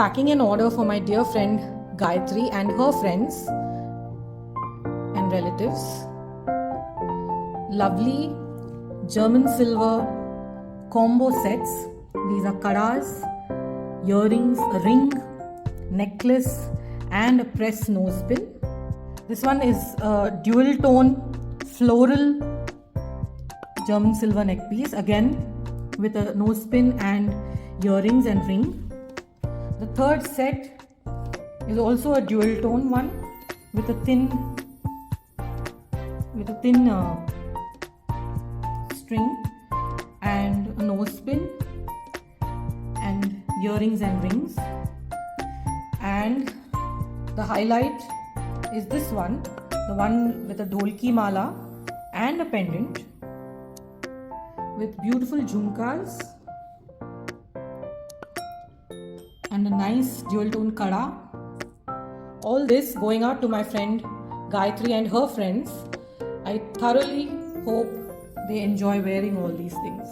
packing an order for my dear friend Gayatri and her friends and relatives. Lovely German silver combo sets. These are kadas, earrings, a ring, necklace and a press nose pin. This one is a dual tone floral German silver neck piece, again with a nose pin and earrings and ring. The third set is also a dual tone one with a thin string and a nose pin and earrings and rings. And the highlight is this one, the one with a dolki mala and a pendant with beautiful jhumkas and a nice dual tone kada. All this going out to my friend Gayatri and her friends. I thoroughly hope they enjoy wearing all these things.